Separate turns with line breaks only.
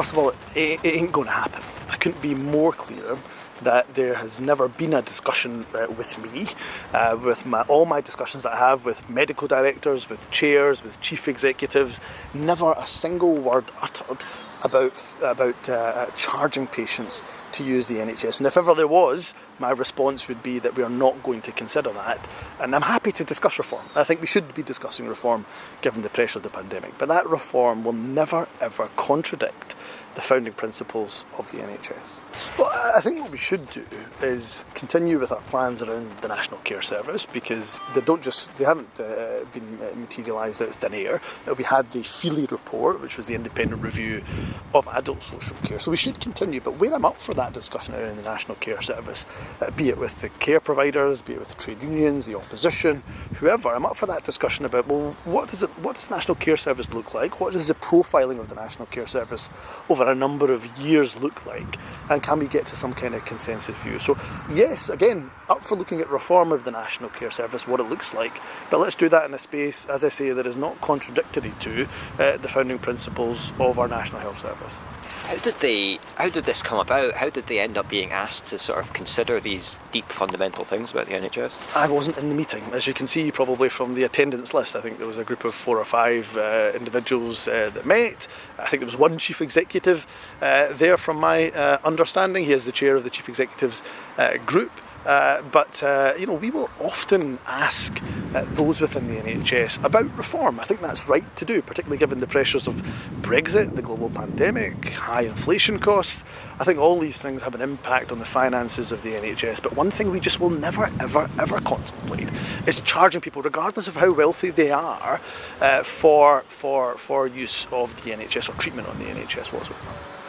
First of all, it ain't going to happen. I couldn't be more clear that there has never been a discussion with me, with all my discussions that I have with medical directors, with chairs, with chief executives, never a single word uttered about charging patients to use the NHS. And if ever there was, my response would be that we are not going to consider that. And I'm happy to discuss reform. I think we should be discussing reform given the pressure of the pandemic. But that reform will never, ever contradict the founding principles of the NHS. Well, I think what we should do is continue with our plans around the National Care Service, because they haven't been materialised out of thin air. We had the Feely report, which was the independent review of adult social care. So we should continue, but where I'm up for that discussion around the National Care Service, be it with the care providers, be it with the trade unions, the opposition, whoever, I'm up for that discussion about, well, what does the National Care Service look like? What does the profiling of the National Care Service over a number of years look like? And can we get to some kind of consensus view? So yes, again, up for looking at reform of the National Care Service, what it looks like, but let's do that in a space, as I say, that is not contradictory to the founding principles of our National Health Service.
How did this come about? How did they end up being asked to sort of consider these deep fundamental things about the NHS?
I wasn't in the meeting. As you can see probably from the attendance list, I think there was a group of 4 or 5 individuals that met. I think there was one chief executive there from my understanding. He is the chair of the chief executives group. But we will often ask those within the NHS about reform. I think that's right to do, particularly given the pressures of Brexit, the global pandemic, high inflation costs. I think all these things have an impact on the finances of the NHS. But one thing we just will never, ever, ever contemplate is charging people, regardless of how wealthy they are, for use of the NHS or treatment on the NHS whatsoever.